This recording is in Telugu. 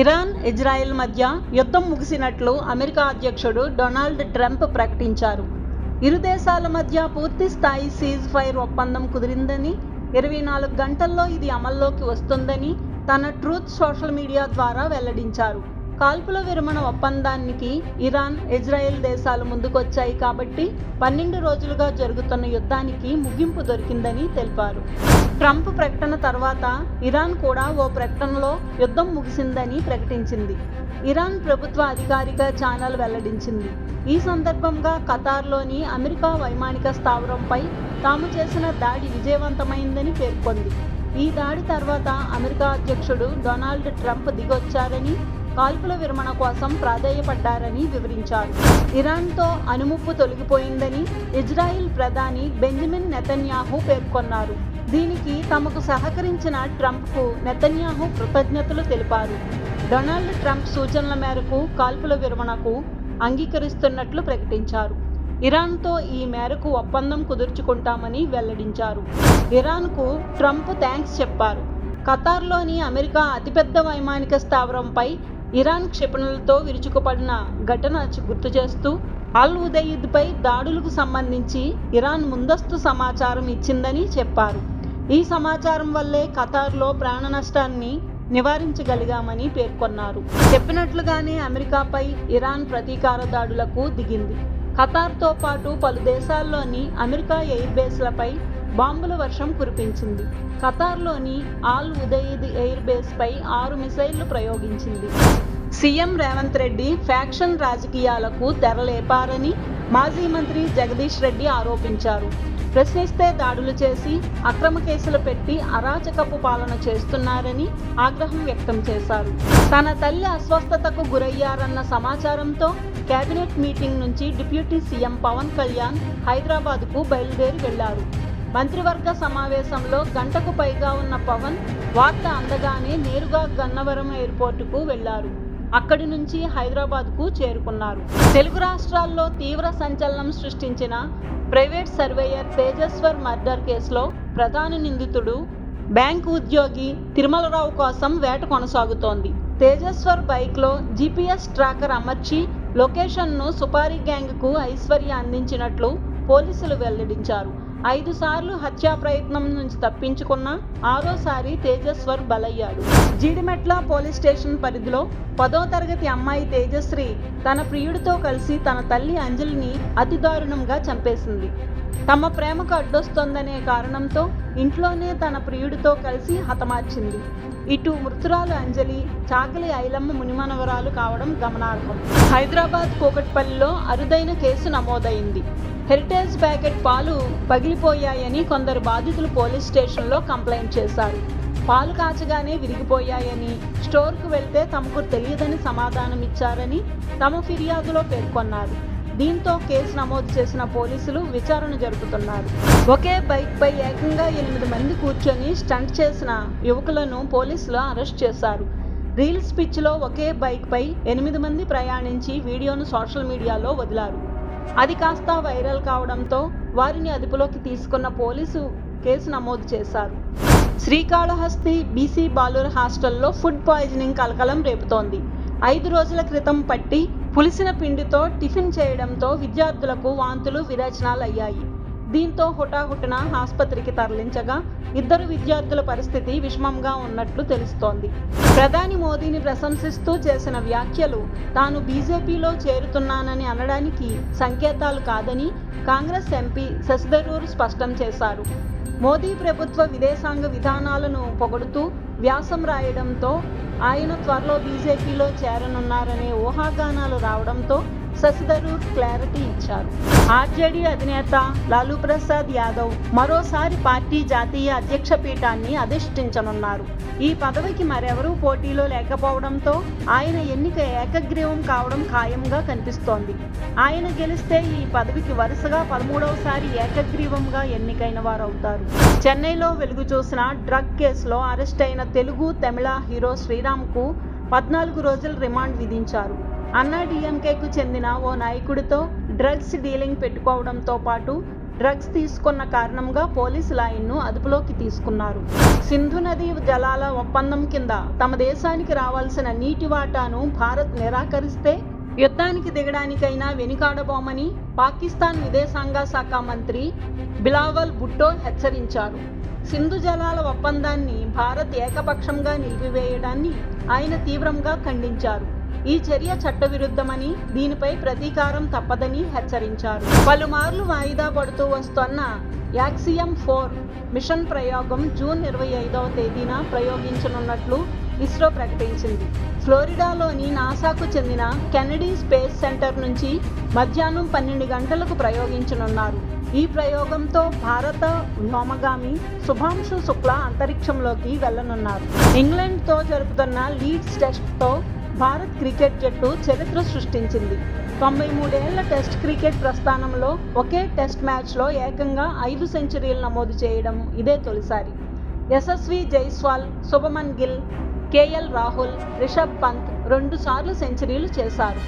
ఇరాన్, ఇజ్రాయెల్ మధ్య యుద్ధం ముగిసినట్లు అమెరికా అధ్యక్షుడు డొనాల్డ్ ట్రంప్ ప్రకటించారు. ఇరు దేశాల మధ్య పూర్తి స్థాయి సీజ్ ఫైర్ ఒప్పందం కుదిరిందని, 24 గంటల్లో ఇది అమల్లోకి వస్తుందని తన ట్రూత్ సోషల్ మీడియా ద్వారా వెల్లడించారు. కాల్పుల విరమణ ఒప్పందానికి ఇరాన్, ఇజ్రాయెల్ దేశాలు ముందుకొచ్చాయి కాబట్టి 12 రోజులుగా జరుగుతున్న యుద్ధానికి ముగింపు దొరికిందని తెలిపారు. ట్రంప్ ప్రకటన తర్వాత ఇరాన్ కూడా ఓ ప్రకటనలో యుద్ధం ముగిసిందని ప్రకటించింది. ఇరాన్ ప్రభుత్వ అధికారిక ఛానల్ వెల్లడించింది. ఈ సందర్భంగా ఖతార్లోని అమెరికా వైమానిక స్థావరంపై తాము చేసిన దాడి విజయవంతమైందని పేర్కొంది. ఈ దాడి తర్వాత అమెరికా అధ్యక్షుడు డొనాల్డ్ ట్రంప్ దిగొచ్చారని, కాల్పుల విరమణ కోసం ప్రాధేయపడ్డారని వివరించారు. ఇరాన్తో అణుముప్పు తొలగిపోయిందని ఇజ్రాయిల్ ప్రధాని బెంజమిన్ నెతన్యాహు పేర్కొన్నారు. దీనికి తమకు సహకరించిన ట్రంప్కు నెతన్యాహు కృతజ్ఞతలు తెలిపారు. డొనాల్డ్ ట్రంప్ సూచనల మేరకు కాల్పుల విరమణకు అంగీకరిస్తున్నట్లు ప్రకటించారు. ఇరాన్తో ఈ మేరకు ఒప్పందం కుదుర్చుకుంటామని వెల్లడించారు. ఇరాన్కు ట్రంప్ థ్యాంక్స్ చెప్పారు. ఖతార్లోని అమెరికా అతిపెద్ద వైమానిక స్థావరంపై ఇరాన్ క్షిపణులతో విరుచుకుపడిన ఘటన గుర్తు చేస్తూ అల్ ఉదయిద్పై దాడులకు సంబంధించి ఇరాన్ ముందస్తు సమాచారం ఇచ్చిందని చెప్పారు. ఈ సమాచారం వల్లే ఖతార్లో ప్రాణ నష్టాన్ని నివారించగలిగామని పేర్కొన్నారు. చెప్పినట్లుగానే అమెరికాపై ఇరాన్ ప్రతీకార దాడులకు దిగింది. ఖతార్తో పాటు పలు దేశాల్లోని అమెరికా ఎయిర్ బేస్లపై బాంబుల వర్షం కురిపించింది. ఖతార్లోని ఆల్ ఉదయిద్ ఎయిర్ బేస్పై 6 మిసైళ్లు ప్రయోగించింది. సీఎం రేవంత్ రెడ్డి ఫ్యాక్షన్ రాజకీయాలకు తెరలేపారని మాజీ మంత్రి జగదీష్ రెడ్డి ఆరోపించారు. ప్రశ్నిస్తే దాడులు చేసి అక్రమ కేసులు పెట్టి అరాచకపు పాలన చేస్తున్నారని ఆగ్రహం వ్యక్తం చేశారు. తన తల్లి అస్వస్థతకు గురయ్యారన్న సమాచారంతో కేబినెట్ మీటింగ్ నుంచి డిప్యూటీ సీఎం పవన్ కళ్యాణ్ హైదరాబాద్కు బయలుదేరి వెళ్లారు. మంత్రివర్గ సమావేశంలో గంటకు పైగా ఉన్న పవన్ వార్త అందగానే నేరుగా గన్నవరం ఎయిర్పోర్టుకు వెళ్లారు. అక్కడి నుంచి హైదరాబాద్కు చేరుకున్నారు. తెలుగు రాష్ట్రాల్లో తీవ్ర సంచలనం సృష్టించిన ప్రైవేట్ సర్వేయర్ తేజస్వర్ మర్డర్ కేసులో ప్రధాన నిందితుడు బ్యాంకు ఉద్యోగి తిరుమలరావు కోసం వేట కొనసాగుతోంది. తేజస్వర్ బైక్లో జీపీఎస్ ట్రాకర్ అమర్చి లొకేషన్ను సుపారీ గ్యాంగ్కు ఐశ్వర్య అందించినట్లు పోలీసులు వెల్లడించారు. 5 సార్లు హత్యా ప్రయత్నం నుంచి తప్పించుకున్న 6వసారి తేజస్వర్ బలయ్యాడు. జీడిమెట్ల పోలీస్ స్టేషన్ పరిధిలో 10వ తరగతి అమ్మాయి తేజశ్రీ తన ప్రియుడితో కలిసి తన తల్లి అంజలిని అతి దారుణంగా చంపేసింది. తమ ప్రేమకు అడ్డొస్తోందనే కారణంతో ఇంట్లోనే తన ప్రియుడితో కలిసి హతమార్చింది. ఇటు మృతురాలు అంజలి చాకలి ఐలమ్మ మునిమనవరాలు కావడం గమనార్హం. హైదరాబాద్ కూకట్పల్లిలో అరుదైన కేసు నమోదైంది. హెరిటేజ్ ప్యాకెట్ పాలు పగిలిపోయాయని కొందరు బాధితులు పోలీస్ స్టేషన్లో కంప్లైంట్ చేశారు. పాలు కాచగానే విరిగిపోయాయని, స్టోర్కు వెళ్తే తమకు తెలియదని సమాధానం ఇచ్చారని తమ ఫిర్యాదులో పేర్కొన్నారు. దీంతో కేసు నమోదు చేసిన పోలీసులు విచారణ జరుపుతున్నారు. ఒకే బైక్పై ఏకంగా 8 మంది కూర్చొని స్టంట్ చేసిన యువకులను పోలీసులు అరెస్ట్ చేశారు. రీల్స్ పిచ్లో ఒకే బైక్పై 8 మంది ప్రయాణించి వీడియోను సోషల్ మీడియాలో వదిలారు. అది కాస్త వైరల్ కావడంతో వారిని అదుపులోకి తీసుకున్న పోలీసు కేసు నమోదు చేశారు. శ్రీకాళహస్తి బీసీ బాలుర హాస్టల్లో ఫుడ్ పాయిజనింగ్ కలకలం రేపుతోంది. 5 రోజుల క్రితం పట్టి పులిసిన పిండితో టిఫిన్ చేయడంతో విద్యార్థులకు వాంతులు, విరేచనాలు అయ్యాయి. దీంతో హుటాహుటిన ఆసుపత్రికి తరలించగా 2 విద్యార్థుల పరిస్థితి విషమంగా ఉన్నట్లు తెలుస్తోంది. ప్రధాని మోదీని ప్రశంసిస్తూ చేసిన వ్యాఖ్యలు తాను బీజేపీలో చేరుతున్నానని అనడానికి సంకేతాలు కాదని కాంగ్రెస్ ఎంపీ శశిథరూర్ స్పష్టం చేశారు. మోదీ ప్రభుత్వ విదేశాంగ విధానాలను పొగుడుతూ వ్యాసం రాయడంతో ఆయన త్వరలో బీజేపీలో చేరనున్నారనే ఊహాగానాలు రావడంతో శశిథరూర్ క్లారిటీ ఇచ్చారు. ఆర్జేడీ అధినేత లాలూ ప్రసాద్ యాదవ్ మరోసారి పార్టీ జాతీయ అధ్యక్ష పీఠాన్ని అధిష్ఠించనున్నారు. ఈ పదవికి మరెవరూ పోటీలో లేకపోవడంతో ఆయన ఎన్నిక ఏకగ్రీవం కావడం ఖాయంగా కనిపిస్తోంది. ఆయన గెలిస్తే ఈ పదవికి వరుసగా 13వసారి ఏకగ్రీవంగా ఎన్నికైన వారవుతారు. చెన్నైలో వెలుగు చూసిన డ్రగ్ కేసులో అరెస్ట్ అయిన తెలుగు, తమిళ హీరో శ్రీరామ్కు 14 రోజుల రిమాండ్ విధించారు. అన్నా డీఎంకేకు చెందిన ఓ నాయకుడితో డ్రగ్స్ డీలింగ్ పెట్టుకోవడంతో పాటు డ్రగ్స్ తీసుకున్న కారణంగా పోలీసులు ఆయన్ను అదుపులోకి తీసుకున్నారు. సింధు నదీ జలాల ఒప్పందం కింద తమ దేశానికి రావాల్సిన నీటి వాటాను భారత్ నిరాకరిస్తే యుద్ధానికి దిగడానికైనా వెనుకాడబోమని పాకిస్తాన్ విదేశాంగ శాఖ మంత్రి బిలావల్ భుట్టో హెచ్చరించారు. సింధు జలాల ఒప్పందాన్ని భారత్ ఏకపక్షంగా నిలిపివేయడాన్ని ఆయన తీవ్రంగా ఖండించారు. ఈ చర్య చట్టవిరుద్ధమని, దీనిపై ప్రతీకారం తప్పదని హెచ్చరించారు. పలుమార్లు వాయిదా పడుతూ వస్తున్న యాక్సియం 4 మిషన్ ప్రయోగం జూన్ 25వ తేదీన ప్రయోగించనున్నట్లు ఇస్రో ప్రకటించింది. ఫ్లోరిడాలోని నాసాకు చెందిన కెనడీ స్పేస్ సెంటర్ నుంచి మధ్యాహ్నం 12 గంటలకు ప్రయోగించనున్నారు. ఈ ప్రయోగంతో భారత వ్యోమగామి శుభాంశు శుక్లా అంతరిక్షంలోకి వెళ్లనున్నారు. ఇంగ్లాండ్తో జరుపుతున్న లీడ్స్ టెస్ట్తో భారత్ క్రికెట్ జట్టు చరిత్ర సృష్టించింది. 93 ఏళ్ల టెస్ట్ క్రికెట్ ప్రస్థానంలో ఒకే టెస్ట్ మ్యాచ్లో ఏకంగా 5 సెంచరీలు నమోదు చేయడం ఇదే తొలిసారి. యశస్వి జైస్వాల్, శుభమన్ గిల్, కేఎల్ రాహుల్, రిషబ్ పంత్ 2 సార్లు సెంచరీలు చేశారు.